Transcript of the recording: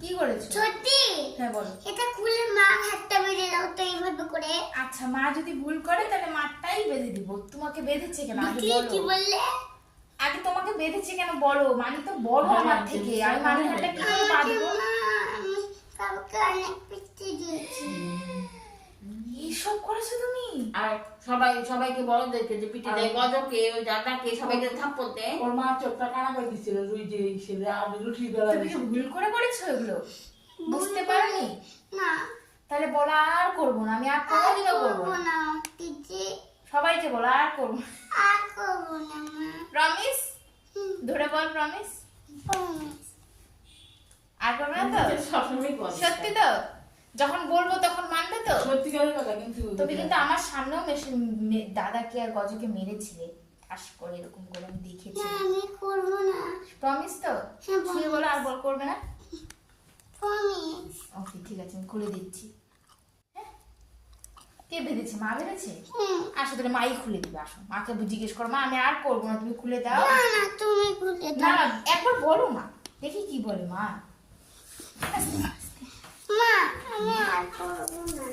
কি করেছো? সত্যি? হ্যাঁ বলো। এটা খুলে মা হাতটা বেঁধে দাও তো এইভাবে করে। আচ্ছা, মা যদি ভুল করে তাহলে মারটাই বেঁধে দিব। তোমাকে বেঁধেছে কেন আগে দিদি বলো। কি বললে? আগে তোমাকে বেঁধেছে কেন বলো। মানি তো বড় আমার থেকে, আমি মানি হাতটা কি করে আমাকে বাঁধবো? মা, আমি কাউকে অনেক পিটি দিয়েছি। এসব করেছো তুমি? আর সবাইকে বড়দেরকে যে পিটি দেয়, গজকে, ওই দাদাকে, সবাইকে থাপ্পড় দেয়। ওর মা চোখটা কানা করে দিচ্ছিল, রুই যে ছেলে আর রুটি বেলা তুমি কি ভুল করে করেছো এগুলো? বুঝতে পারোনি? না, তাহলে বলো আর করবো না, আমি আর কোনোদিনও করবো করবো না। না দিদি, সবাইকে বলো আর করবো না। আর করবো না মা। প্রমিস? ধরে বল প্রমিস। Promise. আর করবে না তো? সবসময় করে। সত্যি তো? যখন বলবো তখন মানবে তো? সত্যিকারের কথা কিন্তু তুমি কিন্তু আমার সামনেও দাদাকে আর গজকে মেরেছিলে ঠাস করে, এরকম করে আমি দেখেছি। না, আমি করবো না। প্রমিস তো? হ্যাঁ, শুয়ে বলো আর বল করবে না। Promise. ওকে ঠিক আছে, আমি খুলে দিচ্ছি। হ্যাঁ? কে বেঁধেছে? মা বেঁধেছে? হুম। আসো তাহলে মাই খুলে দিবে। আসো, মাকে জিজ্ঞেস করো, মা আমি আর করবো না, তুমি খুলে দাও। না না, তুমি খুলে না দাও। না, একবার বলো মা, দেখি কি বলে মা। মা, আমি আর করবো না।